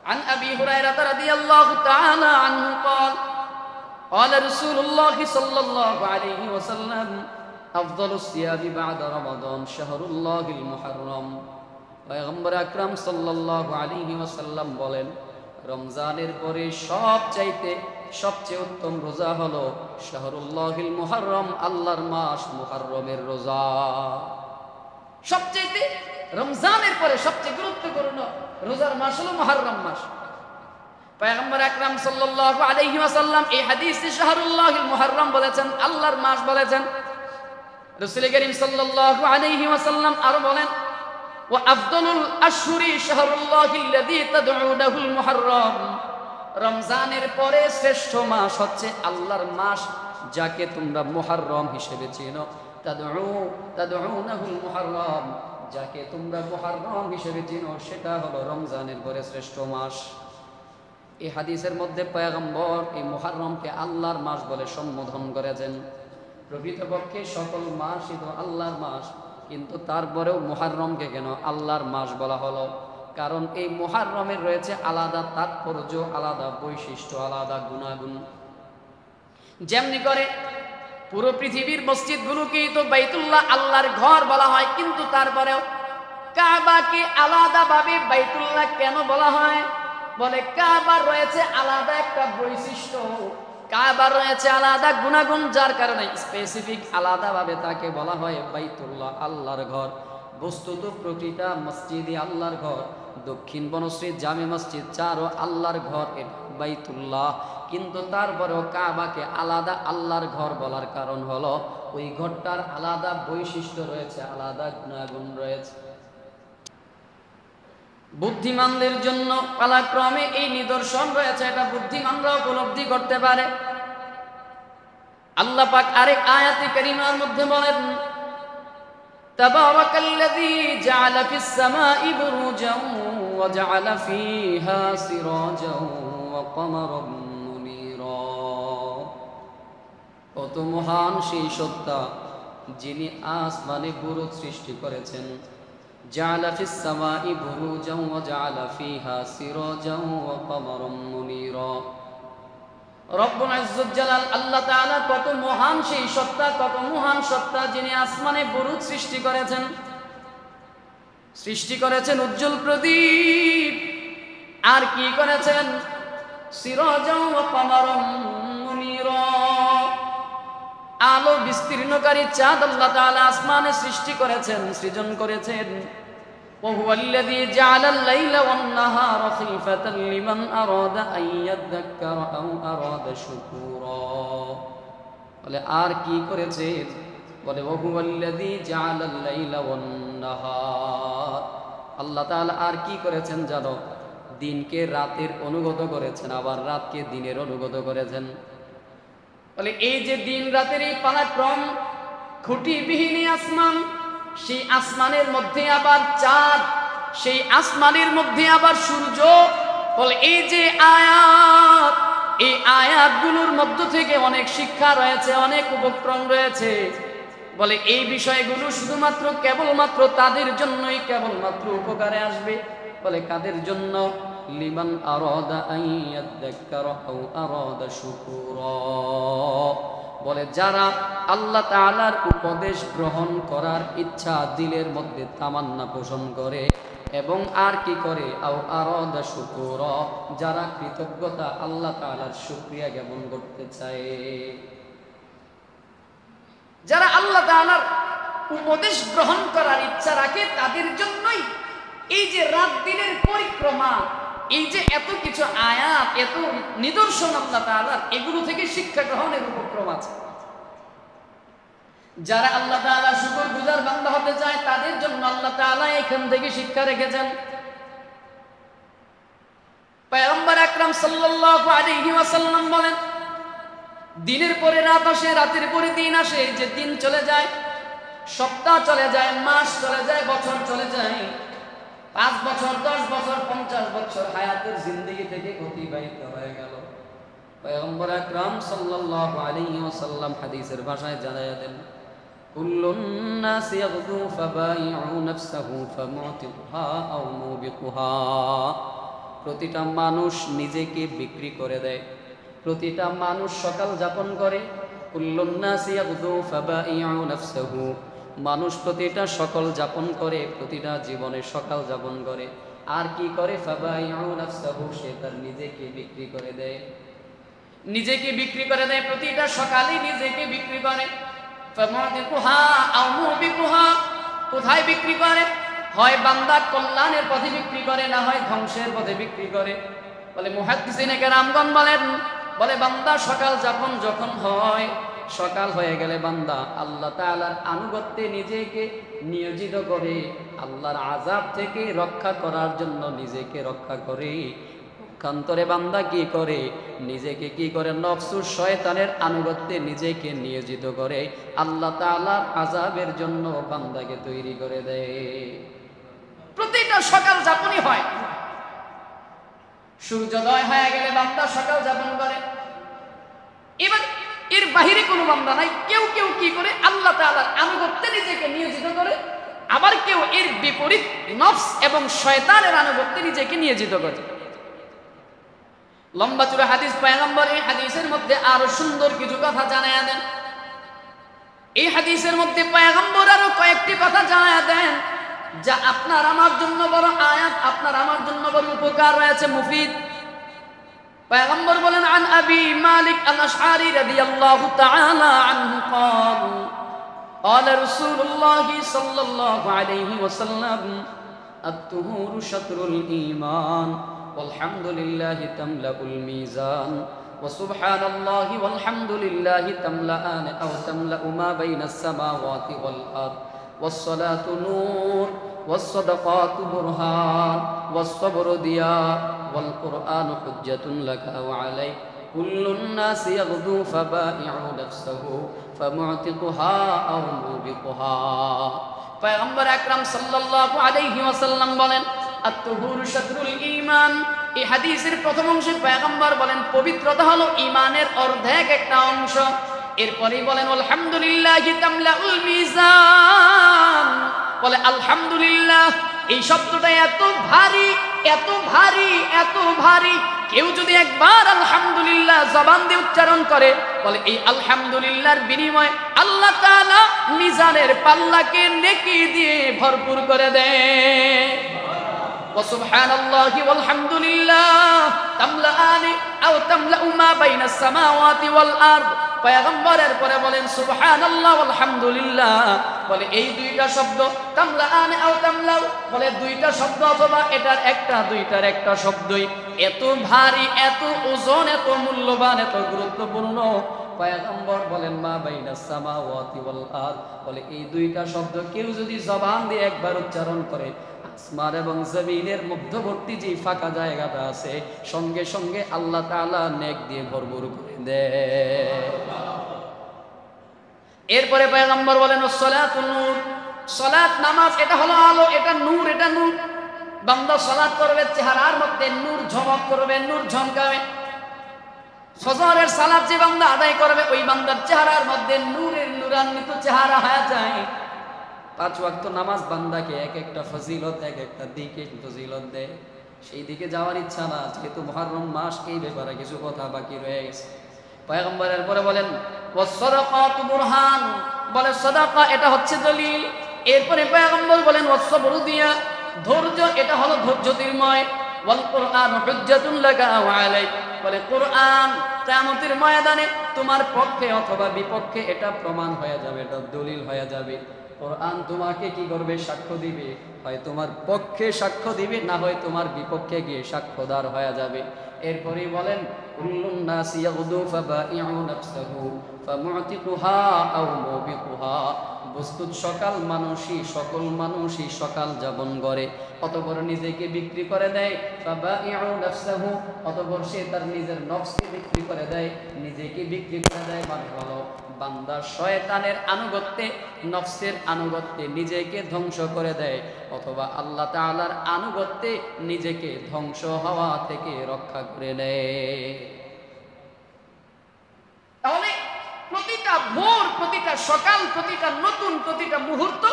عن أبي هريرة رضي الله تعالى عنه قال قال رسول الله صلى الله عليه وسلم أفضل الصيام بعد رمضان شهر الله المحرم পয়গম্বর আকরাম সাল্লাল্লাহু আলাইহি ওয়াসাল্লাম বলেন, রমজানের পরে সবচেয়ে উত্তম রোজা হলো শাহরুল্লাহিল মুহাররম, আল্লাহর মাস মুহাররমের রোজা। সবচেয়ে রমজানের পরে সবচেয়ে গুরুত্বপূর্ণ রোজার মাস হলো মুহাররম মাস। পয়গম্বর আকরাম সাল্লাল্লাহু আলাইহি ওয়াসাল্লাম এই হাদিসে শাহরুল্লাহিল মুহাররম বলেছেন, আল্লাহর মাস বলেছেন। রাসূল করিম সাল্লাল্লাহু আলাইহি ওয়াসাল্লাম আরো বলেন, ওয়া আফদালুল আশহুরি শাহরুল্লাহিল্লাযী তাদউনাহুল মুহাররম, রমজানের পরে শ্রেষ্ঠ মাস হচ্ছে আল্লাহর মাস, যাকে তোমরা মুহাররম হিসেবে চেনো। তাদউনাহুল মুহাররম, যাকে তোমরা মুহাররম হিসেবে চেনো, সেটা হলো রমজানের পরে শ্রেষ্ঠ মাস। এই হাদিসের মধ্যে পয়গম্বর এই মুহাররমকে আল্লাহর মাস বলে সম্বোধন করেছেন। প্রকৃতপক্ষে সকল মাসই তো আল্লাহর মাস, কিন্তু তারপরেও মুহাররমকে কেন আল্লাহর মাস বলা হলো? কারণ এই মুহাররমের রয়েছে আলাদা তাৎপর্য, আলাদা বৈশিষ্ট্য, আলাদা গুণাগুণ। যেমনি করে পুরো পৃথিবীর মসজিদগুলোকেই তো বাইতুল্লাহ আল্লাহর ঘর বলা হয়, কিন্তু তারপরেও কাবাকে আলাদাভাবে বাইতুল্লাহ কেন বলা হয়? বলে কাবার রয়েছে আলাদা একটা বৈশিষ্ট্য, কাবার রয়েছে আলাদা গুণাগুণ, যার কারণে স্পেসিফিক আলাদাভাবে তাকে বলা হয় বাইতুল্লাহ, আল্লাহর ঘর। বস্তুত প্রকৃত মসজিদই আল্লাহর ঘর। দক্ষিণ বনশ্রী জামে মসজিদ চারও আল্লাহর ঘর, এটা বাইতুল্লাহ। কিন্তু তারপরেও কাবাকে আলাদা আল্লাহর ঘর বলার কারণ হলো ওই ঘরটার আলাদা বৈশিষ্ট্য রয়েছে, আলাদা গুণাগুণ রয়েছে। বুদ্ধিমানদের জন্য পালাক্রমে এই নিদর্শন রয়েছে, এটা বুদ্ধিমানরা উপলব্ধি করতে পারে। আল্লাহ পাক আরেক আয়াতে কারিমার মধ্যে বলেন, তাবারাকাল্লাযী জাআলা ফিস সামাই বুরুজান ওয়া জাআলা ফীহা সিরাজান ওয়া কমারান মুনীরা। কত মহান সেই সত্তা যিনি আসমানে বুরুজ সৃষ্টি করেছেন। জাআলা ফিস সামাই বুরুজান ওয়া জাআলা ফীহা সিরাজান ওয়া কমারান মুনীরা। রব্বুল ইজ্জত জালাল আল্লাহ তাআলা কত মহান সেই সত্তা, কত মহান সত্তা যিনি আসমানে বুরুজ সৃষ্টি করেছেন উজ্জ্বল প্রদীপ, আর কি করেছেন? সিরাজান ওয়া কমারান মুনীরা, আলো বিস্তীর্ণকারী চাঁদ আল্লাহ তাআলা আসমানে সৃষ্টি করেছেন, সৃজন করেছেন। وهو الذي جعل الليل والنهار خلفة لمن أراد أن يذكر أو أراد شكورا। বলে আর কি করেছেন? বলে وهو الذي جعل الليل والنهار, আল্লাহ তাআলা আর কি করেছেন জানো? দিনকে রাতের অনুগত করেছেন, আবার রাতকে দিনের অনুগত করেছেন। বলে এই যে দিন রাতের এই পালাক্রম, খুঁটিবিহীন আসমান, সেই আসমানের মধ্যে আবার চাঁদ, সেই আসমানের মধ্যে আবার সূর্য। বলে এই যে আয়াত, এই আয়াতগুলোর মধ্য থেকে অনেক শিক্ষা রয়েছে, অনেক উপক্রম রয়েছে। বলে এই বিষয়গুলো শুধুমাত্র কেবলমাত্র তাদের জন্যই কেবলমাত্র উপকারে আসবে। বলে কাদের জন্য? লিমান আরাদা আন ইয়াযাক্কারা আও আরাদা শুকুরা। বলে যারা আল্লাহ তাআলার উপদেশ গ্রহণ করার ইচ্ছা দিলের মধ্যে তামান্না পোষণ করে, এবং আর কি করে? আও আরাদা শুকুরা, যারা কৃতজ্ঞতা আল্লাহ তাআলার শুকরিয়া জ্ঞাপন করতে চায়। যারা আল্লাহ তাআলার উপদেশ গ্রহণ করার ইচ্ছা রাখে, তাদের জন্যই এই যে রাত দিনের পরিক্রমা, এই যে এত কিছু আয়াত, এত নিদর্শন আল্লাহ তাআলার, এগুলো থেকে শিক্ষা গ্রহণের উপক্রম আছে। যারা আল্লাহ তাআলা শুকরগুজার বান্দা হতে চায়, তাদের জন্য আল্লাহ তাআলা এখান থেকে শিক্ষা রেখেছেন। পয়গম্বর আকরাম সাল্লাল্লাহু আলাইহি ওয়াসাল্লাম বলেন, দিনের পরে রাত আসে, রাতের পরে দিন আসে। যে দিন চলে যায়, সপ্তাহ চলে যায়, মাস চলে যায়, বছর চলে যায়। 5 বছর, 10 বছর, 50 বছর হায়াতের জিন্দেগি থেকে অতিবাহিত হয়ে গেল। পয়গম্বর আকরাম সাল্লাল্লাহু আলাইহি ওয়াসাল্লাম হাদিসের ভাষায় জানায়া দেন, কুল্লুন নাস ইয়াগদু ফাবাইউ নাফসাহু ফামুতিকুহা আও মুবিকুহা। প্রতিটা মানুষ নিজেকে বিক্রি করে দেয়, প্রতিটা মানুষ সকাল যাপন করে। কুল্লুন নাসি ইয়াগদু ফাবাইউ নাফসাহু, মানুষ প্রতিটা সকাল যাপন করে, প্রতিটা জীবনে সকাল যাপন করে। আর কি করে? ফাবাইউ নাফসাহু, সে তার নিজেকে বিক্রি করে দেয়, নিজেকে বিক্রি করে দেয়। প্রতিটা সকালে নিজেকে বিক্রি করে। ফামাদিকুহা আও মুবিকুহা, কোথায় বিক্রি করে? হয় বান্দা কল্যাণের পথে বিক্রি করে, না হয় ধ্বংসের পথে বিক্রি করে। বলে মুহাদ্দিসিনে কেরামগণ বলে বান্দা সকাল যাপন যখন হয়, সকাল হয়ে গেলে বান্দা আল্লাহ তাআলার আনুগত্যে নিজেকে নিয়োজিত করে, আল্লাহর আযাব থেকে রক্ষা করার জন্য নিজেকে রক্ষা করে। পক্ষান্তরে বান্দা কি করে? নিজেকে কি করে? নফসুস শয়তানের আনুগত্যে নিজেকে নিয়োজিত করে, আল্লাহ তাআলার আযাবের জন্য বান্দাকে তৈরি করে দেয়। প্রতিটা সকাল যাপনই হয়। সূর্যোদয় হয়ে গেলে বান্দা সকাল যাপন করে। এবার এর বাহিরে কোনো বান্দা নাই। কেউ কেউ কি করে? আল্লাহ তাআলার আনুগত্যে নিজেকে নিয়োজিত করে, আবার কেউ এর বিপরীত নফস এবং শয়তানের আনুগত্যে নিজেকে নিয়োজিত করে। লম্বা চূড়া হাদিস, পয়গম্বর এই হাদিসের মধ্যে আরো সুন্দর কিছু কথা জানায়া দেন। এই হাদিসের মধ্যে পয়গম্বর আরো কয়েকটি কথা জানায়া দেন যা আপনার আমার জন্য বড় আয়াত, আপনার আমার জন্য বড় উপকার রয়েছে, মুফিদ। পয়গম্বর বলেন, আন আবি মালিক আল-আশআরি রাদিয়াল্লাহু তাআলা আনহু قال قال رسول الله صلى الله عليه وسلم الطهور شطر الإيمان والحمد لله تملأ الميزان وسبحان الله والحمد لله تملأان أو تملأ ما بين السماوات والأرض والصلاة نور والصدقات برهان والصبر ضياء والقرآن حجة لك وعليك كل الناس يغدو فبائع نفسه فمعتقها أو موبقها। পয়গম্বর আকরাম সাল্লাল্লাহু আলাইহি ওয়াসাল্লাম বলেন, আত-তুহুরু শাতরুল ঈমান। এই হাদিসের প্রথম অংশে পয়গম্বর বলেন পবিত্রতা হলো ঈমানের অর্ধেক একটা অংশ। এরপরেই বলেন আলহামদুলিল্লাহি তামলাউল মিজান, বলে আলহামদুলিল্লাহ এই শব্দটা এত ভারী, এত ভারী, এত ভারী, কেউ যদি একবার আলহামদুলিল্লাহ জবান দিয়ে উচ্চারণ করে, বলে এই আলহামদুলিল্লাহর বিনিময়ে আল্লাহ তাআলা মিজানের পাল্লাকে নেকি দিয়ে ভরপুর করে দেয়। সুবহানাল্লাহি ওয়ালহামদুলিল্লাহ তামলাআনি আও তামলাউ মা বাইনাস সামাওয়াতি ওয়াল আরদ। পয়গম্বরের পরে বলেন সুবহানাল্লাহ আলহামদুলিল্লাহ, বলে এই দুইটা শব্দ তামলাআনি আও তামলাউ, বলে দুইটা শব্দ অথবা এটার একটা, দুইটার একটা শব্দই এত ভারী, এত ওজন, এত মূল্যবান, এত গুরুত্বপূর্ণ। পয়গম্বর বলেন মা বাইনাস সামাওয়াতি ওয়াল আরদ, বলে এই দুইটা শব্দ কেউ যদি জবান দিয়ে একবার উচ্চারণ করে, আসমান এবং জমিনের মধ্যবর্তী যে ফাঁকা জায়গাটা আছে, সঙ্গে সঙ্গে আল্লাহ তাআলা নেক দিয়ে ভরপুর করে দেয়। এরপরে পয়গম্বর বলেন সালাতুন নূর, সালাত নামাজ এটা হলো আলো, এটা নূর, এটা নূর। বান্দা সালাত করবে, চেহারার মধ্যে নূর ঝলক করবে, নূর ঝলকাবে। ফজরের সালাত যে বান্দা আদায় করবে, ওই বান্দার চেহারার মধ্যে নূরের নূরান্বিত চেহারা হয়ে যায়। 5 ওয়াক্ত নামাজ বান্দাকে এক একটা ফজিলত, এক একটা দিকে ফজিলত দেয়। সেই দিকে যাওয়ার ইচ্ছা না, যেহেতু মুহররম মাস, এই ব্যাপারে কিছু কথা বাকি রয়ে গেছে। পয়গম্বরের পরে বলেন ওয়াসসাদাকাতু বুরহান, বলে সাদাকা এটা হচ্ছে দলিল। এরপরে পয়গম্বর বলেন ওয়াসসাবরু দিয়া, ধৈর্য এটা হলো জ্যোতির্ময়। ওয়াল কুরআন হুজ্জাতুন লাকা ওয়া আলাইক, বলে কোরআন কিয়ামতের ময়দানে তোমার পক্ষে অথবা বিপক্ষে এটা প্রমাণ হয়ে যাবে, এটা দলিল হয়ে যাবে। কোরআন তোমাকে কি করবে? সাক্ষ্য দিবে, হয় তোমার পক্ষে সাক্ষ্য দিবে, না হয় তোমার বিপক্ষে গিয়ে সাক্ষ্যদার হয়ে যাবে। এরপরে বলেন কুল্লুন নাসি ইয়াগদু ফাবাইউ নাফসাহু ফামুতিকুহা আও মুবিকুহা, বস্তুত সকাল মানুষই, সকল মানুষই সকাল যাপন করে, অতঃপর নিজেকে বিক্রি করে দেয়। ফাবাইউ নাফসাহু, অতঃপর সে তার নিজের নফসকে বিক্রি করে দেয়, নিজেকে বিক্রি করে দেয়। মানে হলো বান্দা শয়তানের আনুগত্যে, নফসের আনুগত্যে নিজেকে ধ্বংস করে দেয়, অথবা আল্লাহ তাআলার আনুগত্যে নিজেকে ধ্বংস হওয়া থেকে রক্ষা করে নেয়। তাহলে প্রতিটা ভোর, প্রতিটা সকাল, প্রতিটা নতুন, প্রতিটা মুহূর্ত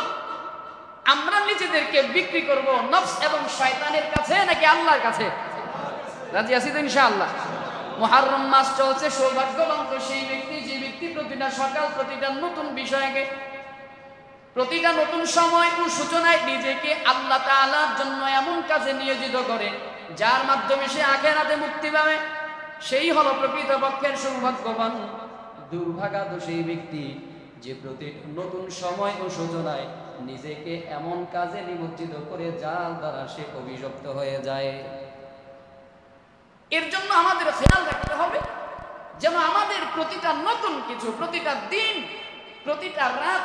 আমরা নিজেদেরকে বিক্রি করব নফস এবং শয়তানের কাছে নাকি আল্লাহর কাছে? রাজি আছি তো ইনশাআল্লাহ? মুহররম মাস চলছে, সৌভাগ্যবান তো সেই ব্যক্তি যে ব্যক্তি প্রতিটা সকাল, প্রতিটা নতুন বিষয়কে, প্রতিটা নতুন সময় ও সূচনায় নিজেকে আল্লাহ তাআলার জন্য এমন কাজে নিয়োজিত করে যার মাধ্যমে সে আখিরাতে মুক্তি পাবে, সেই হলো প্রকৃতপক্ষের সৌভাগ্যবান। দুর্ভাগা তো সেই ব্যক্তি যে প্রতিটা নতুন সময় ও সূচনায় নিজেকে এমন কাজে নিমজ্জিত করে যার দ্বারা সে অভিশপ্ত হয়ে যায়। এর জন্য আমাদের খেয়াল রাখতে হবে যেন আমাদের প্রতিটা নতুন কিছু, প্রতিটা দিন, প্রতিটা রাত,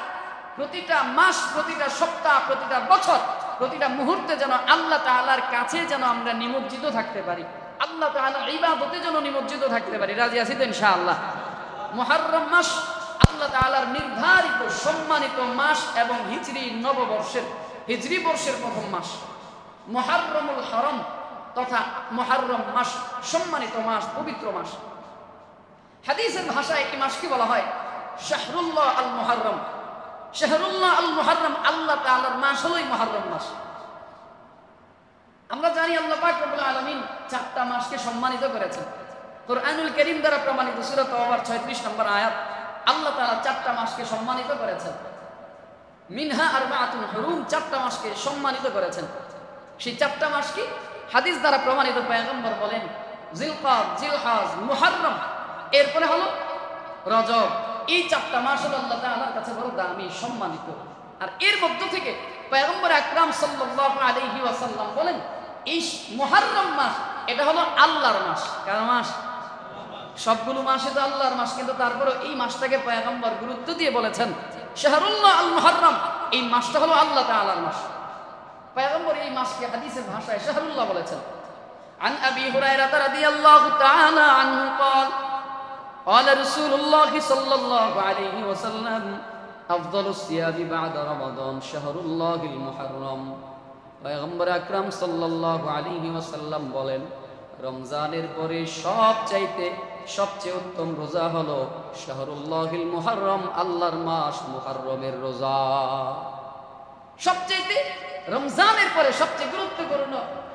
প্রতিটা মাস, প্রতিটা সপ্তাহ, প্রতিটা বছর, প্রতিটা মুহূর্তে যেন আল্লাহ তাআলার কাছে যেন আমরা নিমজ্জিত থাকতে পারি, আল্লাহ তাআলার ইবাদতে যেন নিমজ্জিত থাকতে পারি। রাজি আছি তো ইনশাআল্লাহ? মুহররম মাস আল্লাহ তাআলার নির্ধারিত সম্মানিত মাস এবং হিজরি নববর্ষের, হিজরি বর্ষের প্রথম মাস মুহররমুল হরম তথা মুহররম মাস সম্মানিত মাস, পবিত্র মাস। হাদিসের ভাষায় এই মাসকে বলা হয় শাহরুল্লাহ আল মুহররম। শাহরুল্লাহ আল মুহররম, আল্লাহ তাআলার মাস হলোই মুহররম মাস। আমরা জানি আল্লাহ পাক রব্বুল আলামিন 4টা মাসকে সম্মানিত করেছেন। কুরআনুল কারীম দ্বারা প্রমাণিত সূরা তাওবার 36 নম্বর আয়াত, আল্লাহ তাআলা 4টা মাসকে সম্মানিত করেছেন। মিনহা আরবাআতুন হুরুম, 4টা মাসকে সম্মানিত করেছেন। সেই 4টা মাস কি? হাদিস দ্বারা প্রমাণিত। পয়গম্বর বলেন জিলকাদ, জিলহজ, মুহররম, এরপরে হলো রজব। এই 4টা মাস হলো আল্লাহ তাআলার কাছে বড় দামি, সম্মানিত। আর এর মধ্য থেকে পয়গম্বর আকরাম সাল্লাল্লাহু আলাইহি ওয়াসাল্লাম বলেন এই মুহররম মাস এটা হলো আল্লাহর মাস। কার মাস? সবগুলো মাসে তো আল্লাহর মাস, কিন্তু তারপরে এই মাসটাকে পয়গম্বর গুরুত্ব দিয়ে বলেছেন শাহরুল্লাহ আল মুহররম, এই মাসটা হলো আল্লাহ তাআলার মাস। পয়গম্বর এই মাসকে হাদিসের ভাষায় শাহরুল্লাহ বলেছেন। عن أبي هريرة رضي الله تعالى عنه قال قال رسول الله صلى الله عليه وسلم أفضل الصيام بعد رمضان شهر الله المحرم। পয়গম্বর আকরাম সাল্লাল্লাহু আলাইহি ওয়াসাল্লাম বলেন রমজানের পরে সবচেয়ে উত্তম রোজা হলো শাহরুল্লাহিল মুহররম, আল্লাহর মাস মুহররমের রোজা। সবচেয়ে রমজানের পরে সবচেয়ে গুরুত্বপূর্ণ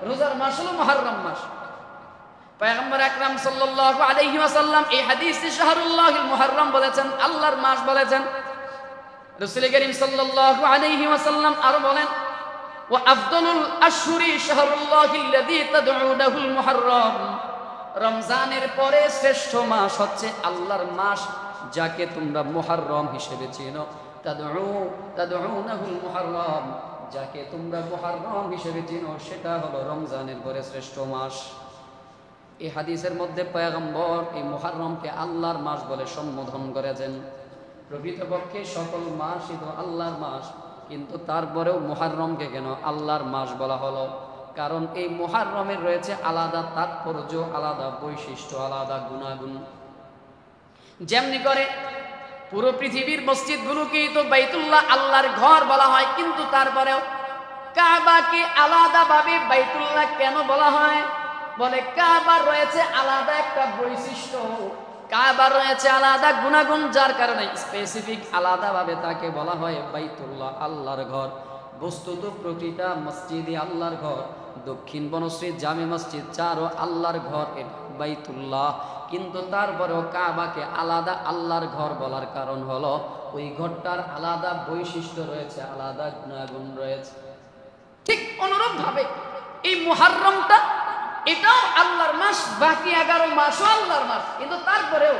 রোজার মাস হলো মুহররম মাস। পয়গম্বর আকরাম সাল্লাল্লাহু আলাইহি ওয়াসাল্লাম এই হাদিসে শাহরুল্লাহিল মুহররম বলেছেন, আল্লাহর মাস বলেছেন। রাসূল করিম সাল্লাল্লাহু আলাইহি ওয়াসাল্লাম আরো বলেন ওয়া আফদালুল আশহুরি শাহরুল্লাহিল্লাযী তাদউনাহুল মুহররম, রমজানের পরে শ্রেষ্ঠ মাস হচ্ছে আল্লাহর মাস যাকে তোমরা মুহররম হিসেবে চেনো। তাদউনাহুল মুহররম, যাকে তোমরা মুহররম হিসেবে চেনো সেটা হলো রমজানের পরে শ্রেষ্ঠ মাস। এই হাদিসের মধ্যে পয়গম্বর এই মুহররমকে আল্লাহর মাস বলে সম্বোধন করেছেন। প্রকৃতপক্ষে সকল মাসই তো আল্লাহর মাস, কিন্তু তারপরেও মুহররমকে কেন আল্লাহর মাস বলা হলো? কারণ এই মুহররমের রয়েছে আলাদা তাৎপর্য, আলাদা বৈশিষ্ট্য, আলাদা গুণাগুণ। যেমনি করে পুরো পৃথিবীর মসজিদগুলোকেই তো বাইতুল্লাহ আল্লাহর ঘর বলা হয়, কিন্তু তারপরেও কাবাকে আলাদাভাবে বাইতুল্লাহ কেন বলা হয়? বলে কাবার রয়েছে আলাদা একটা বৈশিষ্ট্য, কাবার রয়েছে আলাদা গুণাগুণ, যার কারণে স্পেসিফিক আলাদাভাবে তাকে বলা হয় বাইতুল্লাহ, আল্লাহর ঘর। বস্তুত প্রতিটা মসজিদই আল্লাহর ঘর। দক্ষিণ বনশ্রী জামে মসজিদ চারও আল্লাহর ঘর, এটা বাইতুল্লাহ। কিন্তু তারপরেও কাবাকে আলাদা আল্লাহর ঘর বলার কারণ হলো ওই ঘরটার আলাদা বৈশিষ্ট্য রয়েছে, আলাদা গুণাগুণ রয়েছে। ঠিক অনুরূপভাবে এই মুহররমটা এটাও আল্লাহর মাস, বাকি 11 মাসও আল্লাহর মাস, কিন্তু তারপরেও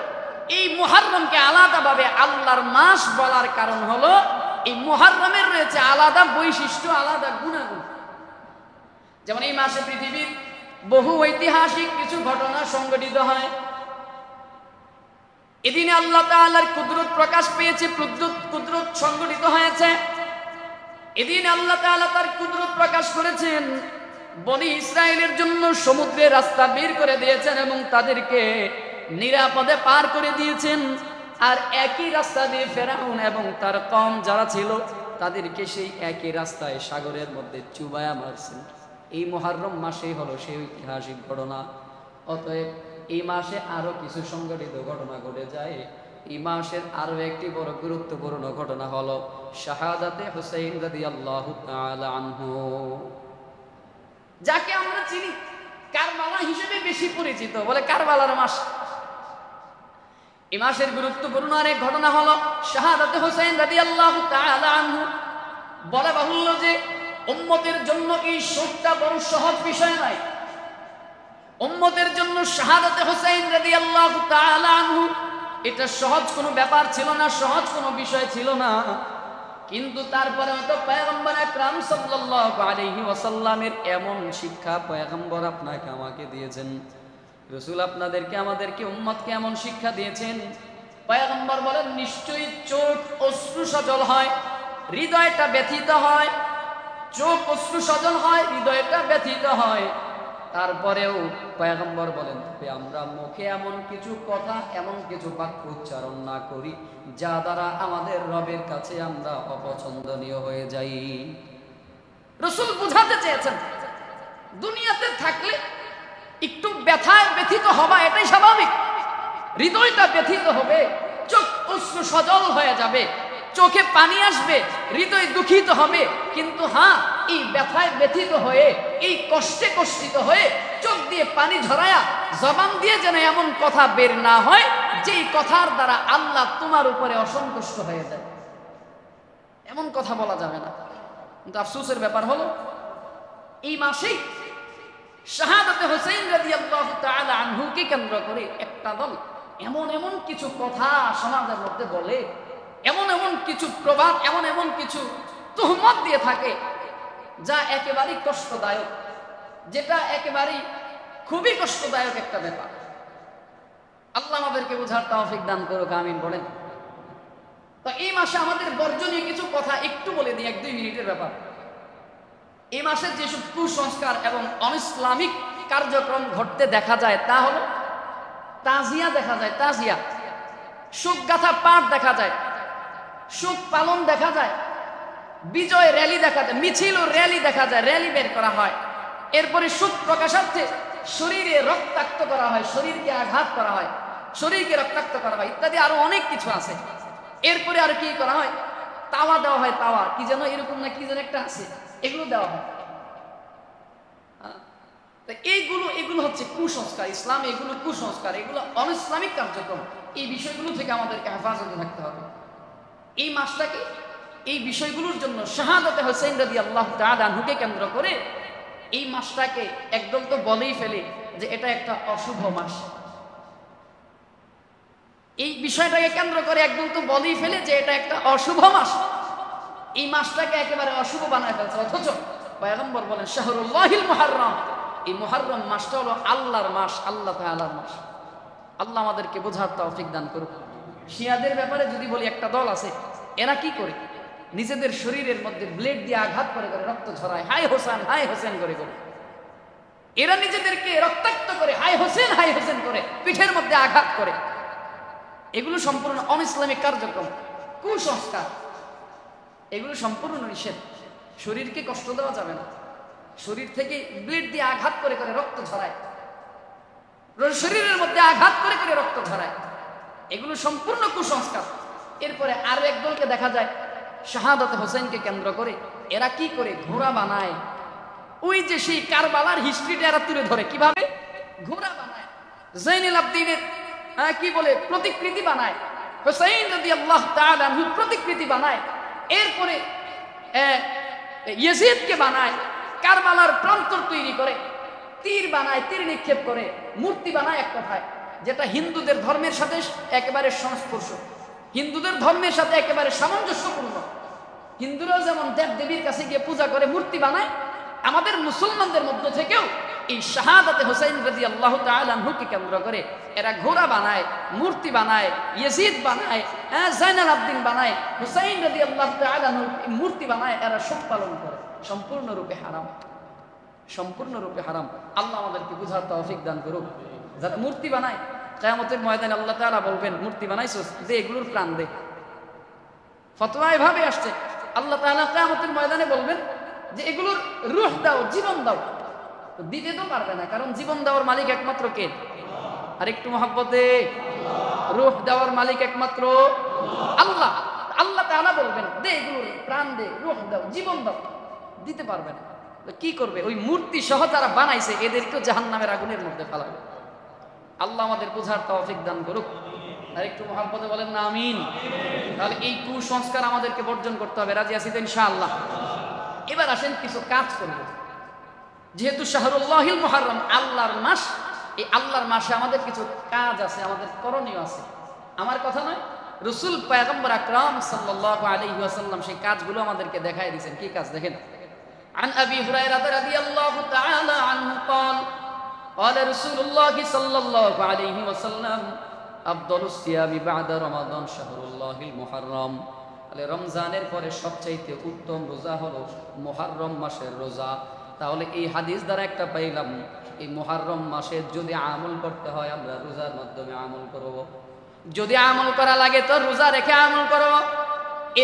এই মুহররমকে আলাদাভাবে আল্লাহর মাস বলার কারণ হলো এই মুহররমের রয়েছে আলাদা বৈশিষ্ট্য, আলাদা গুণাগুণ। যেমন এই মাসে পৃথিবীর বহু ঐতিহাসিক কিছু ঘটনা সংঘটিত হয়। এদিনে আল্লাহ তাআলার কুদরত প্রকাশ পেয়েছে, কুদরত সংঘটিত হয়েছে। এদিনে আল্লাহ তাআলা তার কুদরত প্রকাশ করেছেন, বনি ইসরায়েলের জন্য সমুদ্রের রাস্তা বের করে দিয়েছেন এবং তাদেরকে নিরাপদে পার করে দিয়েছেন। আর একই রাস্তা দিয়ে ফেরাউন এবং তার কওম যারা ছিল তাদেরকে সেই একই রাস্তায় সাগরের মধ্যে চুবায়া মারছেন। এই মুহররম মাসেই হলো সেই ঐতিহাসিক ঘটনা। অতএব এই মাসে আরো কিছু সংঘটিত ঘটনা ঘটে যায়। এই মাসের আরো একটি বড় গুরুত্বপূর্ণ ঘটনা হলো শাহাদাতে হুসাইন রাদিয়াল্লাহু তাআলা আনহু, যাকে আমরা চিনি কারবালা হিসেবে বেশি পরিচিত, বলে কারবালার মাস। এই মাসের গুরুত্বপূর্ণ আরেক ঘটনা হলো শাহাদাতে হোসেন রাদিয়াল্লাহু তাআলা আনহু। বলা বাহুল্য যে উম্মতের জন্য এই শোকটা বড় সহজ বিষয় নয়। উম্মতের জন্য শাহাদাতে হোসেন রাদিয়াল্লাহু তাআলা আনহু এটা সহজ কোনো ব্যাপার ছিল না, সহজ কোনো বিষয় ছিল না। কিন্তু তারপরেও তো পয়গম্বর আকরাম সাল্লাল্লাহু আলাইহি ওয়াসাল্লামের এমন শিক্ষা পয়গম্বর আপনাকে আমাকে দিয়েছেন, রাসূল আপনাদেরকে আমাদেরকে উম্মতকে এমন শিক্ষা দিয়েছেন। পয়গম্বর বলেন নিশ্চয়ই চোখ অশ্রু সজল হয়, হৃদয়টা ব্যথিত হয়। চোখ অশ্রু সজল হয়, হৃদয়টা ব্যথিত হয়। তারপরেও পয়গম্বর বলেন আমরা মুখে এমন কিছু কথা, এমন কিছু বাক্য উচ্চারণ না করি যা দ্বারা আমাদের রবের কাছে আমরা অপছন্দনীয় হয়ে যাই। রাসূল বুঝাতে চেয়েছেন দুনিয়াতে থাকলে একটু ব্যথায় ব্যথিত হবা, এটাই স্বাভাবিক। হৃদয়টা ব্যথিত হবে, চোখ অশ্রু সজল হয়ে যাবে, চোখে পানি আসবে, হৃদয় দুঃখিত হবে। কিন্তু হ্যাঁ, এই ব্যথায় ব্যথিত হয়ে, এই কষ্টে কষ্টিত হয়ে চোখ দিয়ে পানি ঝরায়া জবান দিয়ে যেন এমন কথা বের না হয় যেই কথার দ্বারা আল্লাহ তোমার উপরে অসন্তুষ্ট হয়ে যায়, এমন কথা বলা যাবে না। কিন্তু আফসোসের ব্যাপার হলো এই মাসেই শাহাদাতে হোসেন রাদিয়াল্লাহু তাআলা আনহুকে কেন্দ্র করে একটা দল এমন এমন কিছু কথা সমাজের মধ্যে বলে, এমন এমন কিছু প্রবাদ, এমন এমন কিছু তুহমত দিয়ে থাকে যা একেবারেই কষ্টদায়ক, যেটা একেবারেই খুবই কষ্টদায়ক একটা ব্যাপার। আল্লাহ আমাদেরকে বোঝার তৌফিক দান করুক, আমিন বলেন। তো এই মাসে আমাদের বর্জনীয় কিছু কথা একটু বলে দিই, 1-2 মিনিটের ব্যাপার। এই মাসে যেসব কুসংস্কার এবং অনইসলামিক কার্যক্রম ঘটতে দেখা যায় তা হলো তাজিয়া দেখা যায়, তাজিয়া, শোক গাথা পাঠ দেখা যায়, শোক পালন দেখা যায়, বিজয় র্যালি দেখা যায়, মিছিল ও র্যালি দেখা যায়, র্যালি বের করা হয়। এরপরে শোক প্রকাশার্থে শরীরে রক্তাক্ত করা হয়, শরীরকে আঘাত করা হয়, শরীরকে রক্তাক্ত করা হয় ইত্যাদি আরো অনেক কিছু আছে। এরপরে আর কি করা হয়, তাওয়া দেওয়া হয়, তাওয়া কি যেন এরকম না কি যেন একটা আছে, এগুলো দেওয়া হয়। এগুলো হচ্ছে কুসংস্কার। ইসলাম এগুলো কুসংস্কার, এগুলো অনইসলামিক কার্যক্রম। এই বিষয়গুলো থেকে আমাদেরকে হেফাজতে থাকতে হবে। এই মাসটাকে এই বিষয়গুলোর জন্য শাহাদাতে হোসেন রাদিয়াল্লাহু তাআলা আনহুকে কেন্দ্র করে এই মাসটাকে একদল তো বলেই ফেলে যে এটা একটা অশুভ মাস। এই বিষয়টাকে কেন্দ্র করে একদল তো বলেই ফেলে যে এটা একটা অশুভ মাস। এই মাসটাকে একেবারে অশুভ বানায় ফেলছে। অথচ পয়গম্বর বলেন শাহরুল্লাহিল মুহাররম, এই মুহাররম মাসটা হলো আল্লাহর মাস, আল্লাহ তাআলার মাস। আল্লাহ আমাদেরকে বোঝার তৌফিক দান করুক। শিয়াদের ব্যাপারে যদি বলি, একটা দল আছে, এরা কি করে নিজেদের শরীরের মধ্যে ব্লেড দিয়ে আঘাত করে করে রক্ত ঝরায়, হাই হোসেন হাই হোসেন করে করে। এরা নিজেদেরকে রক্তাক্ত করে হাই হোসেন করে পিঠের মধ্যে আঘাত করে। এগুলো সম্পূর্ণ অনইসলামিক কার্যক্রম, কুসংস্কার। এগুলো সম্পূর্ণ নিষেধ। শরীরকে কষ্ট দেওয়া যাবে না। শরীর থেকে ব্লেড দিয়ে আঘাত করে করে রক্ত ঝরায়, শরীরের মধ্যে আঘাত করে করে রক্ত ঝরায়, এগুলো সম্পূর্ণ কুসংস্কার। এরপরে আরো একদলকে দেখা যায় শাহাদাতে হোসেনকে কেন্দ্র করে এরা কি করে, ঘোড়া বানায়। ওই যে সেই কারবালার হিস্ট্রিটা এরা তুলে ধরে, কিভাবে ঘোড়া বানায়, জৈনুল আবদিনের কি বলে প্রতিকৃতি বানায়, হোসেন রাদিয়াল্লাহু তাআলা আনহুর প্রতিকৃতি বানায়। এরপরে ইয়াজিদকে বানায়, কারবালার প্রান্তর তৈরি করে, তীর বানায়, তীর নিক্ষেপ করে, মূর্তি বানায়, এক কথায় যেটা হিন্দুদের ধর্মের সাথে একেবারে সংস্পর্শ, হিন্দুদের ধর্মের সাথে একেবারে সামঞ্জস্যপূর্ণ। হিন্দুরাও যেমন দেব দেবীর কাছে গিয়ে পূজা করে, মূর্তি বানায়, আমাদের মুসলমানদের মধ্য থেকেও এই শাহাদাতে হোসেন রাদিয়াল্লাহু তাআলা আনহুকে কেন্দ্র করে এরা ঘোড়া বানায়, মূর্তি বানায়, ইয়াজিদ বানায়, জয়নুল আবদিন বানায়, হোসেন রাদিয়াল্লাহু তাআলা আনহুর মূর্তি বানায়, এরা শোক পালন করে। সম্পূর্ণরূপে হারাম, সম্পূর্ণরূপে হারাম। আল্লাহ আমাদেরকে বুঝার তৌফিক দান করুক। যারা মূর্তি বানায়, কিয়ামতের ময়দানে আল্লাহ তাআলা বলবেন, মূর্তি বানাইছস, দে এগুলোর প্রাণ দে। ফতোয়া এভাবে আসছে, আল্লাহ তাআলা কিয়ামতের ময়দানে বলবেন যে এগুলোর রূহ দাও, জীবন দাও। দিতে তো পারবে না, কারণ জীবন দেওয়ার মালিক একমাত্র কে? আর একটু মহব্বতে, রূহ দেওয়ার মালিক একমাত্র আল্লাহ। আল্লাহ তাআলা বলবেন দে এগুলোর প্রাণ দে, রূহ দাও, জীবন দাও, দিতে পারবে না। কি করবে? ওই মূর্তি সহ যারা বানাইছে এদেরকেও জাহান্নামের আগুনের মধ্যে ফেলাবে। আল্লাহ আমাদের বোঝার তৌফিক দান করুক। আর একটু মহব্বতে বলেন না আমিন। তাহলে এই কুসংস্কার আমাদেরকে বর্জন করতে হবে। রাজি আছি তো ইনশাআল্লাহ? এবার আসেন কিছু কাজ করব। যেহেতু শাহরুল্লাহিল মুহাররম, আল্লাহর মাস, এই আল্লাহর মাসে আমাদের কিছু কাজ আছে, আমাদের করণীয় আছে। আমার কথা নয়, রাসূল পয়গম্বর আকরাম সাল্লাল্লাহু আলাইহি ওয়াসাল্লাম সেই কাজগুলো আমাদেরকে দেখায় দিয়েছেন। কি কাজ দেখেন। عن أبي هريرة رضي الله تعالى عنه قال قال رسول الله صلى الله عليه وسلم أفضل الصيام بعد رمضان شهر الله المحرم। রমজানের পরে সবচাইতে উত্তম রোজা হলো মুহররম মাসের রোজা। তাহলে এই হাদিস দ্বারা একটা পাইলাম, এই মুহররম মাসে যদি আমল করতে হয় আমরা রোজার মাধ্যমে আমল করব। যদি আমল করা লাগে তো রোজা রেখে আমল করব।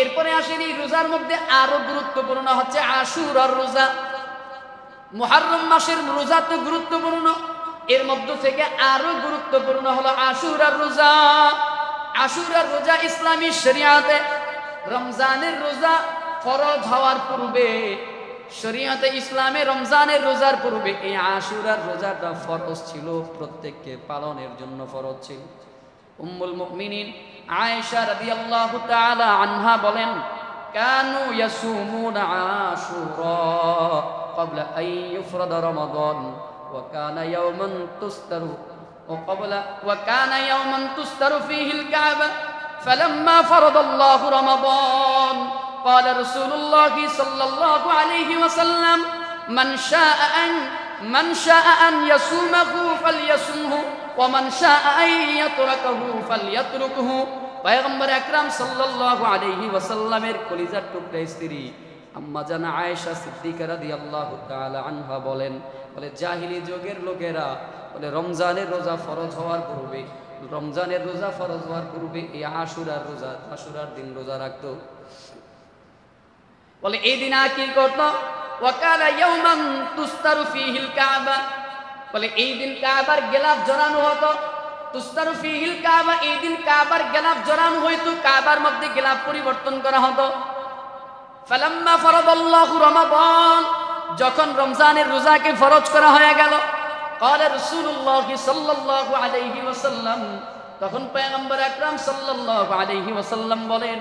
এরপরে আসেন এই রোজার মধ্যে আরো গুরুত্বপূর্ণ হচ্ছে আশুরার রোজা। মুহররম মাসের রোজা তো গুরুত্বপূর্ণ, এর মধ্য থেকে আরো গুরুত্বপূর্ণ হলো আশুরার রোজা। আশুরার রোজা ইসলামী শরিয়াতে রমজানের রোজা ফরজ হওয়ার পূর্বে, শরিয়াতে ইসলামে রমজানের রোজার পূর্বে এই আশুরার রোজাটা ফরজ ছিল, প্রত্যেককে পালনের জন্য ফরজ ছিল। উম্মুল মুমিনিন আয়েশা রাদিয়াল্লাহু তাআলা আনহা বলেন, কানু ইয়াসুমুনা আশুরা ক্বাবলা আন ইফরাদা রমাদান ওয়া কানা ইয়াওমান তুস্তারু ওয়া কানা ইয়াওমান তুস্তারু ফীহিল কাবা ফালাম্মা ফারাদাল্লাহু রমাদান قال رسول الله صلى الله عليه وسلم من شاء أن يصومه فليصمه ومن شاء أن يتركه فليتركه। পয়গম্বর আকরাম সাল্লাল্লাহু আলাইহি ওয়াসাল্লামের কলিজার টুকরা স্ত্রী আম্মা জান আয়েশা সিদ্দিকা রাদিয়াল্লাহু তাআলা আনহা বলে জাহিলি যুগের লোকেরা বলে রমজানের রোজা ফরজ হওয়ার পূর্বে, রমজানের রোজা ফরজ হওয়ার পূর্বে এই আশুরার দিন রোজা রাখতো। বলে এই দিন কি করতো? ওয়াকানা ইয়াওমান তুস্তারু ফীহিল কাবা, বলে এই দিন কাবার গিলাফ জড়ানো হতো। তুস্তারু ফীহিল কাবা, এই দিন কাবার গিলাফ জড়ানো হইতো, কাবার মধ্যে গিলাফ পরিবর্তন করা হতো। ফালাম্মা ফারাদাল্লাহু রমাদান, যখন রমজানের রোজাকে ফরজ করা হয়ে গেল, ক্বালা রাসূলুল্লাহ সাল্লাল্লাহু আলাইহি ওয়াসাল্লাম, তখন পয়গম্বর আকরাম সাল্লাল্লাহু আলাইহি ওয়াসাল্লাম বলেন,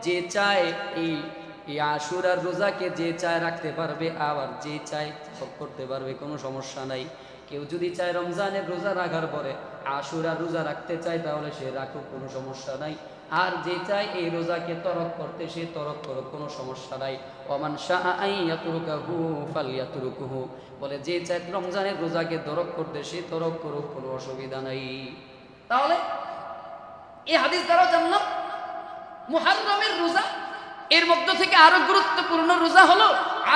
যে চায় এই আশুরার রোজাকে যে চায় রাখতে পারবে, আবার যে চায় করতে পারবে, কোনো সমস্যা নাই। কেউ যদি চায় রমজানের রোজা রাখার পরে আশুরার রোজা রাখতে চায় তাহলে সে রাখুক, কোনো সমস্যা নাই। আর যে চায় এই রোজাকে তরক করতে সে তরক করুক, কোনো সমস্যা নাই। ওমান শাআ আন ইয়াতরুকাহু ফালইয়াতরুকুহু, বলে যে চায় রমজানের রোজাকে তরক করতে সে তরক করুক, কোনো অসুবিধা নাই। তাহলে এই হাদিস দ্বারা জানলাম মুহররমের রোজা, এর মধ্য থেকে আরো গুরুত্বপূর্ণ রোজা হলো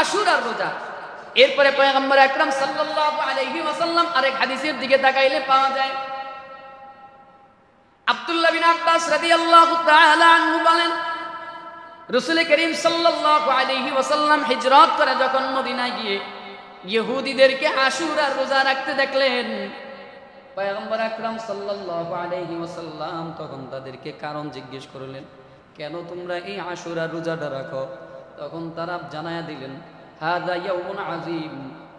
আশুরার রোজা। এরপরে পয়গম্বর আকরাম সাল্লাল্লাহু আলাইহি ওয়াসাল্লাম আরেক হাদিসের দিকে তাকাইলে পাওয়া যায়, আব্দুল্লাহ বিন আব্বাস রাদিয়াল্লাহু তাআলা আনহু বলেন, রাসূল করিম সাল্লাল্লাহু আলাইহি ওয়াসাল্লাম হিজরত করে যখন মদিনায় গিয়ে ইহুদিদেরকে আশুরার রোজা রাখতে দেখলেন, পয়গম্বর আকরাম সাল্লাল্লাহু আলাইহি ওয়াসাল্লাম তখন তাদেরকে কারণ জিজ্ঞেস করলেন, কেন তোমরা এই আশুরার রোজাটা রাখো? তখন তারা জানায়া দিলেন, হাযা ইয়াউমুন আযীম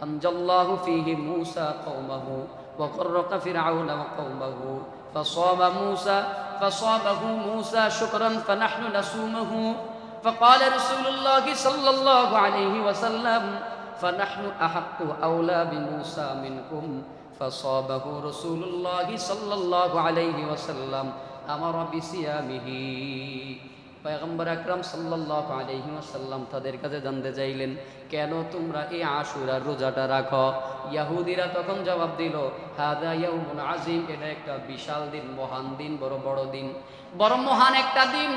আনজাল্লাহু ফীহি মূসা কওমাহু ওয়া গররাকা ফিরআউনা ওয়া কওমাহু ফাসাবাহু মূসা শুকরান ফানাহনু নাসুমুহু فقال رسول الله صلى الله عليه وسلم فنحن أحق أولى بموسى منكم فصابه رسول الله صلى الله عليه وسلم أمر بصيامه। পয়গম্বর আকরাম সাল্লাল্লাহু আলাইহি ওয়াসাল্লাম তাদের কাছে জানতে চাইলেন, কেন তোমরা এই আশুরার রোজাটা রাখো? ইহুদিরা তখন জবাব দিল, হাযা ইয়াউমুন আযীম, এটা একটা বিশাল দিন, মহান দিন, বড় দিন, বড় মহান একটা দিন।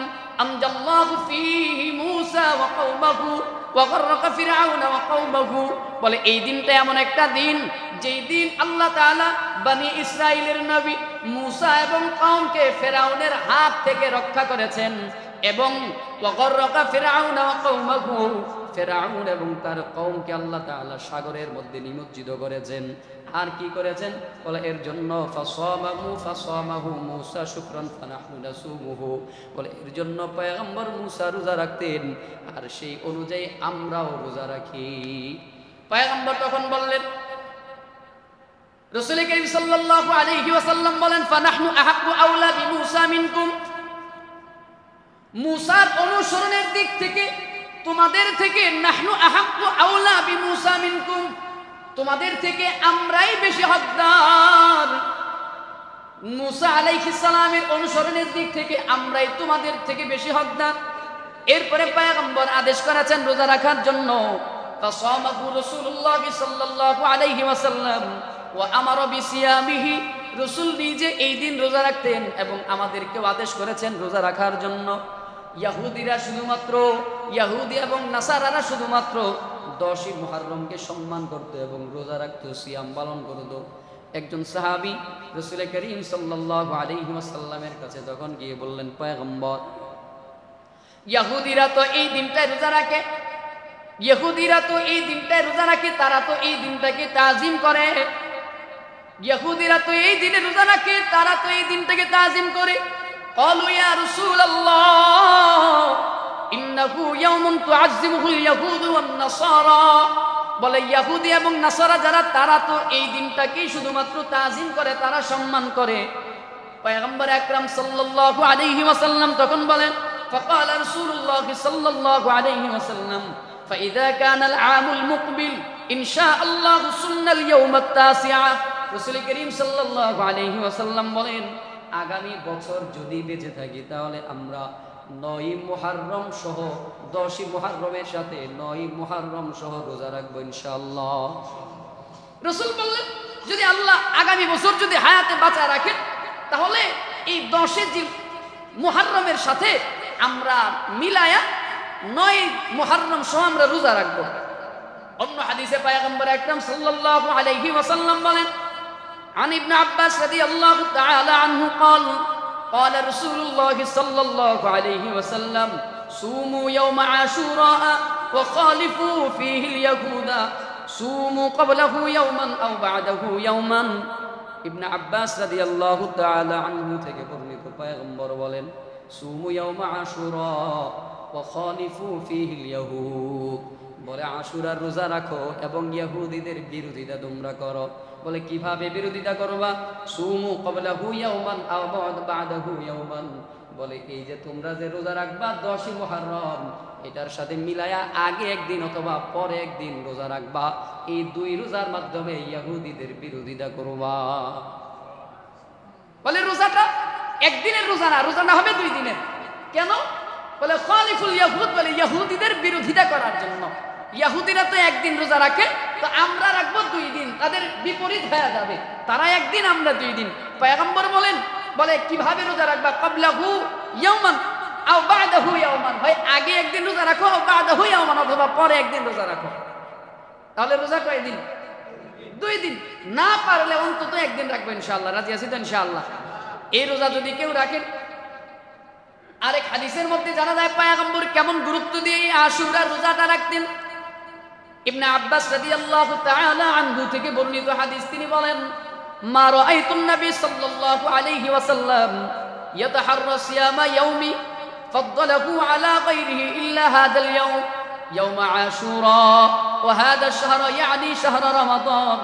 আনজাল্লাহু ফীহি মূসা ওয়া কওমাহু ওয়া গররাকা ফিরআউনা ওয়া কওমাহু, বলে এই দিনটা এমন একটা দিন যেই দিন আল্লাহ তাআলা বনি ইসরাইলের নবী মূসা এবং কওমকে ফিরআউনের হাত থেকে রক্ষা করেছেন, এবং ওয়াগররাকা ফিরআউনা ওয়া কওমাহু, ফিরআউন এবং তার কওমকে আল্লাহ তাআলা সাগরের মধ্যে নিমজ্জিত করেছেন। আর কি করেছেন? বলে এর জন্য ফাসামাহু মূসা শুকরান ফানাহনু নাসুমুহু, বলে এর জন্য পয়গম্বর মূসা রোজা রাখতেন আর সেই অনুযায়ী আমরাও রোজা রাখি। পয়গম্বর তখন বললেন, রাসূল কারীম সাল্লাল্লাহু আলাইহি ওয়াসাল্লাম বলেন, ফানাহনু আহাক্কু আওলা বিমূসা মিনকুম, মূসার অনুসরণের দিক থেকে তোমাদের থেকে, নাহনু আহাক্কু আওলা বিমূসা মিনকুম, তোমাদের থেকে আমরাই বেশি হকদার। মূসা আলাইহিস সালামের অনুসরণের দিক থেকে আমরাই তোমাদের থেকে বেশি হকদার। এরপরে পয়গম্বর আদেশ করেছেন রোজা রাখার জন্য। ফাসামাহু রাসূলুল্লাহ সাল্লাল্লাহু আলাইহি ওয়াসাল্লাম ওয়া আমারা বিসিয়ামিহি, রাসূল নিজে এই দিন রোজা রাখতেন এবং আমাদেরকেও আদেশ করেছেন রোজা রাখার জন্য। ইহুদিরা শুধুমাত্র, ইহুদি এবং নাসারারা শুধুমাত্র 10ই মুহররমকে সম্মান করত এবং রোজা রাখত, সিয়াম পালন করত। একজন সাহাবী রাসূল করিম সাল্লাল্লাহু আলাইহি ওয়াসাল্লামের কাছে তখন গিয়ে বললেন, পয়গম্বর, ইহুদিরা তো এই দিনটায় রোজা রাখে, ইহুদিরা তো এই দিনটায় রোজা রাখে, তারা তো এই দিনটাকে তাজিম করে। ইহুদিরা তো এই দিনে রোজা রাখে, তারা তো এই দিনটাকে তাজিম করে। ক্বালু ইয়া রাসূলুল্লাহ ইন্নাহু ইয়াওমুন তুআজ্জিমুহুল ইয়াহুদু ওয়ান নাসারা, বলে ইহুদি এবং নাসারা যারা, তারা তো এই দিনটাকেই শুধুমাত্র তাজিম করে, তারা সম্মান করে। পয়গম্বর আকরাম সাল্লাল্লাহু আলাইহি ওয়াসাল্লাম তখন বলেন, ফাকাল রাসূলুল্লাহ সাল্লাল্লাহু আলাইহি ওয়াসাল্লাম, ফাইযা কানাল আমুল মুকবিল ইনশাআল্লাহ সুন্নাল ইয়াউমাত তাসিআ, রাসূল করিম সাল্লাল্লাহু আলাইহি ওয়াসাল্লাম বলেন, আগামী বছর যদি বেঁচে থাকি তাহলে আমরা 9ই মুহররম সহ 10ই মুহররমের সাথে 9ই মুহররম সহ রোজা রাখবো ইনশাআল্লাহ। রাসূল বললেন, যদি আল্লাহ আগামী বছর যদি হায়াতে বাঁচা রাখেন তাহলে এই 10 মুহররমের সাথে আমরা মিলায়া 9 মুহররম সহ আমরা রোজা রাখবো। অন্য হাদিসে পয়গম্বর আকরাম সাল্লাল্লাহু আলাইহি ওয়াসাল্লাম বলেন, عن ابن عباس رضي الله تعالى عنه قال قال رسول الله صلى الله عليه وسلم صوموا يوم عاشوراء وخالفوا فيه اليهود صوموا قبله يوما أو بعده يوما। ইবনে আব্বাস রাদিয়াল্লাহু তাআলা আনহু থেকে বর্ণিত, পয়গম্বর বলেন, সুমু ইয়াউমা আশুরা ওয়া খালিফু ফীহিল ইয়াহুদ, বলে আশুরার রোজা রাখো এবং ইহুদিদের বিরোধিতা তোমরা করো। বলে কিভাবে বিরোধিতা করবা? সুমু ক্বাবলাহু ইয়াওমান আও বা'দাহু ইয়াওমান, বলে এই যে তোমরা যে রোজা রাখবা 10ই মুহররম, এটার সাথে মিলায়া আগে একদিন অথবা পরে একদিন রোজা রাখবা। এই 2 রোজার মাধ্যমে ইহুদিদের বিরোধিতা করবা। বলে রোজাটা একদিনের রোজা না, রোজা না হবে 2 দিনের। কেন? বলে খালিফুল ইয়াহুদ, বলে ইহুদিদের বিরোধিতা করার জন্য। ইহুদিরা তো একদিন রোজা রাখে, তো আমরা রাখবো 2 দিন, তাদের বিপরীত হয়ে যাবে। তারা একদিন, আমরা 2 দিন। পয়গম্বর বলেন, বলে কিভাবে রোজা রাখবা? ক্বাবলাহু ইয়াওমান আও বা'দাহু ইয়াওমান, হয় আগে একদিন রোজা রাখো, বা'দাহু ইয়াওমান, অথবা পরে একদিন রোজা রাখো। তাহলে রোজা কয় দিন? 2 দিন। না পারলে অন্তত একদিন রাখবো ইনশাআল্লাহ। রাজি আছি তো ইনশাআল্লাহ? এই রোজা যদি কেউ রাখেন, আরেক হাদিসের মধ্যে জানা যায় পয়গম্বর কেমন গুরুত্ব দিয়ে আশুরার রোজাটা রাখতেন। ইবনে আব্বাস রাদিয়াল্লাহু তাআলা আনহু থেকে বর্ণিত হাদিস, তিনি বলেন, মা রাআইতুন নবী সাল্লাল্লাহু আলাইহি ওয়াসাল্লাম ইয়াতাহাররা সিয়ামা ইয়াউমি ফাদ্দালাহু আলা গায়রিহি ইল্লা হাদাল ইয়াউম ইয়াউম আশুরা ওয়া হাদা আশ-শাহর ইয়ানি শাহর রমাদান।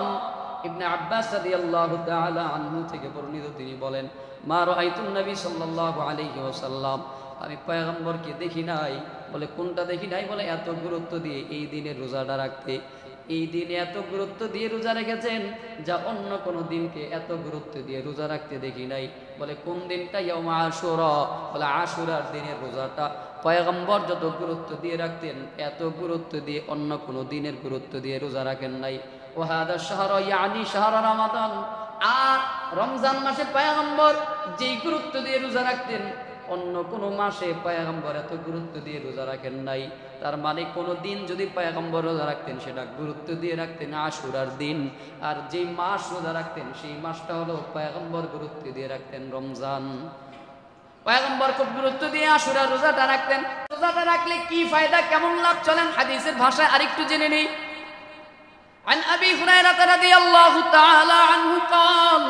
ইবনে আব্বাস রাদিয়াল্লাহু তাআলা আনহু থেকে বর্ণিত, তিনি বলেন, মা রাআইতুন নবী সাল্লাল্লাহু আলাইহি ওয়াসাল্লাম, আমি পয়গম্বরকে দেখি নাই। বলে কোনটা দেখি নাই? বলে এত গুরুত্ব দিয়ে এই দিনের রোজাটা রাখতে। এই দিনে এত গুরুত্ব দিয়ে রোজা রেখেছেন যা অন্য কোনো দিনকে এত গুরুত্ব দিয়ে রোজা রাখতে দেখি নাই। বলে কোন দিনটা? ইয়াউম আশুরা। বলে আশুরার দিনের রোজাটা পয়গম্বর যত গুরুত্ব দিয়ে রাখতেন, এত গুরুত্ব দিয়ে অন্য কোনো দিনের গুরুত্ব দিয়ে রোজা রাখেন নাই। ওয়া হাদা শাহর ইয়ানি শাহর রমাদান, আর রমজান মাসে পয়গম্বর যেই গুরুত্ব দিয়ে রোজা রাখতেন, অন্য কোনো মাসে পয়গম্বর এত গুরুত্ব দিয়ে রোজা রাখেন নাই। তার মানে কোনো দিন যদি পয়গম্বর রোজা রাখতেন, সেটা গুরুত্ব দিয়ে রাখতেন আশুরার দিন। আর যেই মাস রোজা রাখতেন, সেই মাসটা হলো পয়গম্বর গুরুত্ব দিয়ে রাখতেন রমজান। পয়গম্বর খুব গুরুত্ব দিয়ে আশুরার রোজাটা রাখতেন। রোজাটা রাখলে কি ফায়দা, কেমন লাভ, চলেন হাদিসের ভাষায় আরেকটু জেনে নেই। عن أبي هريرة رضي الله تعالى عنه قال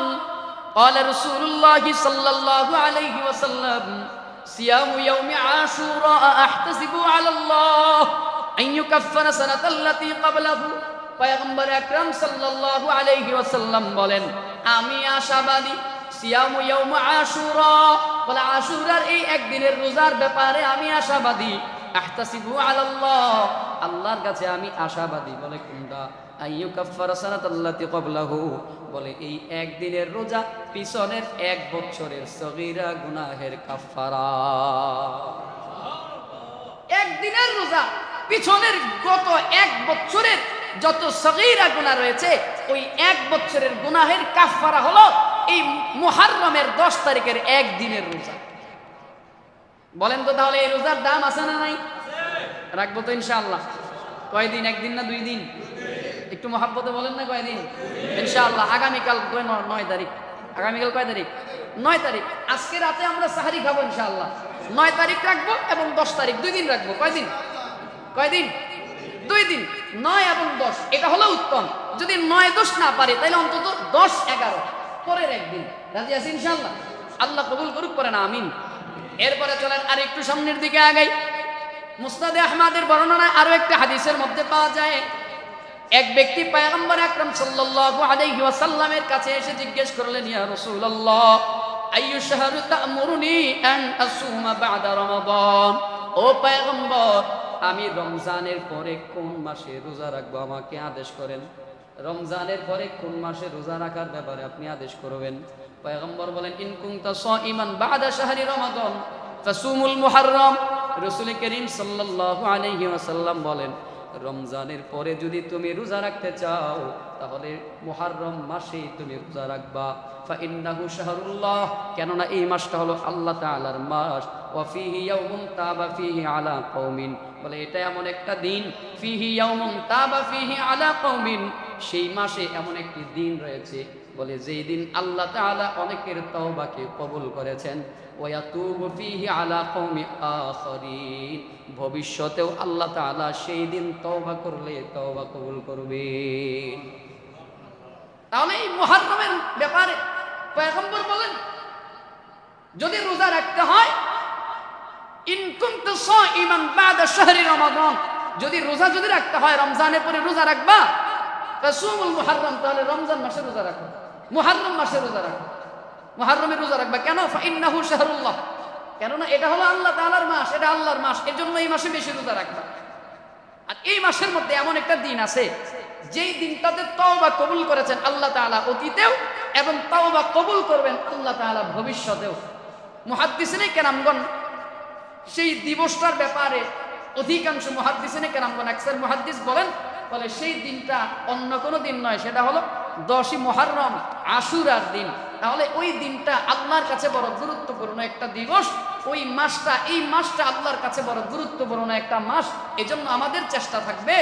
قال رسول الله صلى الله عليه وسلم صيام يوم عاشوراء أحتسب على الله أن يكفر سنة التي قبله পয়গম্বর আকরাম সাল্লাল্লাহু আলাইহি ওয়াসাল্লাম বলেন, আমি আশাবাদী সিয়ামু ইয়াউম আশুরা, বলে আশুরার এই একদিনের রোজার ব্যাপারে আমি আশাবাদী। আহতাসিবু আলাল্লাহ, আল্লাহর কাছে আমি আশাবাদী। বলে কোনটা? আইয়ুকাফফারা সানাতাল্লাতী ক্বাবলাহু, বলে এই একদিনের রোজা পিছনের 1 বছরের সগীরা গুনাহের কাফফারা। একদিনের রোজা পিছনের গত 1 বছরের যত সগীরা গুনাহ রয়েছে ওই 1 বছরের গুনাহের কাফফারা হলো এই মুহররমের 10 তারিখের একদিনের রোজা। বলেন তো তাহলে এই রোজার দাম আছে না নাই? রাখবো তো ইনশাআল্লাহ। কয়দিন? 1 দিন না 2 দিন? একটু মহাব্বতে বলেন না কয়দিন? ইনশাআল্লাহ। আগামীকাল 9 তারিখ। আগামীকাল কয় তারিখ? 9 তারিখ। আজকে রাতে আমরা সাহারি খাবো ইনশাআল্লাহ। 9 তারিখ রাখবো এবং 10 তারিখ, 2 দিন রাখবো। কয়দিন? 2 দিন। 9 এবং 10 এটা হলো উত্তম। যদি 9-10 না পারে তাহলে অন্তত 10-11 পরের একদিন। রাজি আছি ইনশাআল্লাহ? আল্লাহ কবুল করুক, করেন আমিন। এরপরে চলেন আর একটু সামনের দিকে আগাই। মুসনাদে আহমদের বর্ণনায় আরো একটা হাদিসের মধ্যে পাওয়া যায়, এক ব্যক্তি পয়গম্বর আকরাম সাল্লাল্লাহু আলাইহি ওয়াসাল্লামের কাছে এসে জিজ্ঞেস করলেন, ইয়া রাসূলুল্লাহ আইয়ু শাহরু তা'মুরুনি আন আসুমা বা'দা রমাদান, ও পয়গম্বর আমি রমজানের পরে কোন মাসে রোজা রাখবো আমাকে আদেশ করেন। রমজানের পরে কোন মাসে রোজা রাখার ব্যাপারে আপনি আদেশ করবেন। পয়গম্বর বলেন, ইন কুনতা সাইমান বা'দা শাহরি রমাদান ফাসুমুল মুহররম। রাসূল করিম সাল্লাল্লাহু আলাইহি ওয়াসাল্লাম বলেন, রমজানের পরে যদি তুমি রোজা রাখতে চাও তাহলে মুহররম মাসেই তুমি রোজা রাখবা। ফাইন্নাহু শাহরুল্লাহ, কেননা এই মাসটা হলো আল্লাহ তাআলার মাস। ওয়া ফীহি ইয়াউমুন তাবা ফীহি আলা কওমিন, বলে এটা এমন একটা দিন, ফীহি ইয়াউমুন তাবা ফীহি আলা কওমিন, সেই মাসে এমন একটি দিন রয়েছে বলে যেই দিন আল্লাহ তাআলা অনেকের তওবাকে কবুল করেছেন। ওয়া ইয়াতুবু ফীহি আলা কওমি আখারিন, ভবিষ্যতেও আল্লাহ তাআলা সেই দিন তওবা করলে তওবা কবুল করবেন। তাহলে এই মুহররমের ব্যাপারে পয়গম্বর বলেন, যদি রোজা রাখতে হয়, ইন কুনতা সাইমান বা'দা শাহরি রমাদান, যদি রোজা রাখতে হয় রমজানের পরে রোজা রাখবা, ফাসুমুল মুহররম, তাহলে রমজান মাসে রোজা রাখো, মুহররম মাসে রোজা রাখো, মুহররমে রোজা রাখবা। কেন? ফাইন্নাহু শাহরুল্লাহ, কেননা এটা হলো আল্লাহ তাআলার মাস, এটা আল্লাহর মাস, এজন্য এই মাসে বেশি রোজা রাখবা। আর এই মাসের মধ্যে এমন একটা দিন আছে যেই দিনটাতে তওবা কবুল করেছেন আল্লাহ তাআলা অতীতেও, এবং তওবা কবুল করবেন আল্লাহ তাআলা ভবিষ্যতেও। মুহাদ্দিসিনে কেরামগণ সেই দিবসটার ব্যাপারে অধিকাংশ মুহাদ্দিসিনে কেরামগণ, আকসার মুহাদ্দিস বলে সেই দিনটা অন্য কোনো দিন নয়, সেটা হলো 10ই মুহররম, আশুরার দিন। তাহলে ওই দিনটা আল্লাহর কাছে বড় গুরুত্বপূর্ণ একটা দিবস। ওই মাসটা, এই মাসটা আল্লাহর কাছে বড় গুরুত্বপূর্ণ একটা মাস। এজন্য আমাদের চেষ্টা থাকবে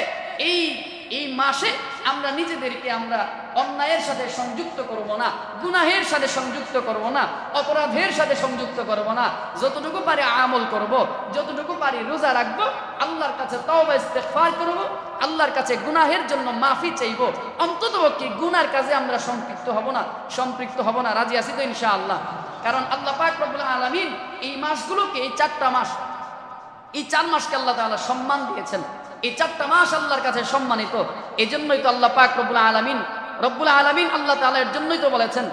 এই মাসে আমরা নিজেদেরকে আমরা অন্যায়ের সাথে সংযুক্ত করব না, গুনাহের সাথে সংযুক্ত করব না, অপরাধের সাথে সংযুক্ত করব না। যতটুকু পারি আমল করব, যতটুকু পারি রোজা রাখবো, আল্লাহর কাছে তওবা ইস্তেগফার করব, আল্লাহর কাছে গুনাহের জন্য মাফি চাইব। অন্ততপক্ষে গুনার কাজে আমরা সম্পৃক্ত হব না। রাজি আছি তো ইনশাআল্লাহ? কারণ আল্লাহ পাক রব্বুল আলামিন এই মাসগুলোকে, এই 4টা মাস, এই 4 মাসকে আল্লাহ তাআলা সম্মান দিয়েছেন। এই 4টা মাস আল্লাহর কাছে সম্মানিত। এজন্যই তো আল্লাহ পাক রব্বুল আলামিন আল্লাহ তাআলা এর জন্যই তো বলেছেন,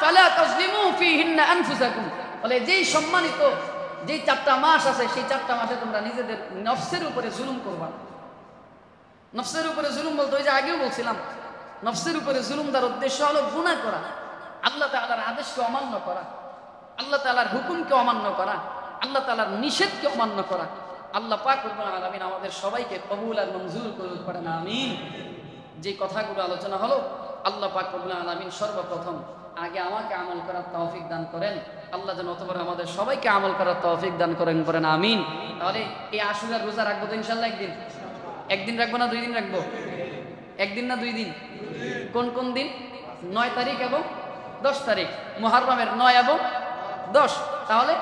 ফালা তাজলিমু ফীহিন্না আনফুসাকুম, বলে যেই সম্মানিত যেই 4টা মাস আছে সেই 4টা মাসে তোমরা নিজেদের নফসের উপরে জুলুম করবা না। নফসের উপরে জুলুম বলতে ওই যে আগেও বলছিলাম, নফসের উপরে জুলুম তার উদ্দেশ্য হলো গুনাহ করা, আল্লাহ তাআলার আদেশকে অমান্য করা, আল্লাহ তাআলার হুকুমকে অমান্য করা, আল্লাহ তাআলার নিষেধকে অমান্য করা। আল্লাহ পাক রব্বুল আলামিন আমাদের সবাইকে কবুল আর মঞ্জুর করুন, করেন আমিন। যে কথাগুলো আলোচনা হলো, আল্লাহ পাক রব্বুল আলামিন সর্বপ্রথম আগে আমাকে আমল করার তৌফিক দান করেন। আল্লাহ যেন অতঃপর আমাদের সবাইকে আমল করার তৌফিক দান করেন, করেন আমিন। তাহলে এই আশুরার রোজা রাখবো তো ইনশাআল্লাহ? একদিন রাখবো না 2 দিন রাখবো? 1 দিন না 2 দিন? কোন কোন দিন? 9 তারিখ এবং 10 তারিখ, মুহররমের 9 এবং 10। তাহলে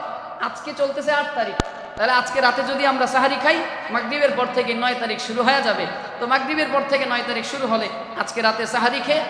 আজকে চলতেছে 8 তারিখ। তাহলে আজকে রাতে যদি আমরা সাহারি খাই, মাগরিবের পর থেকে 9 তারিখ শুরু হয়ে যাবে। তো মাগরিবের পর থেকে 9 তারিখ শুরু হলে আজকে রাতে সাহারি খেয়ে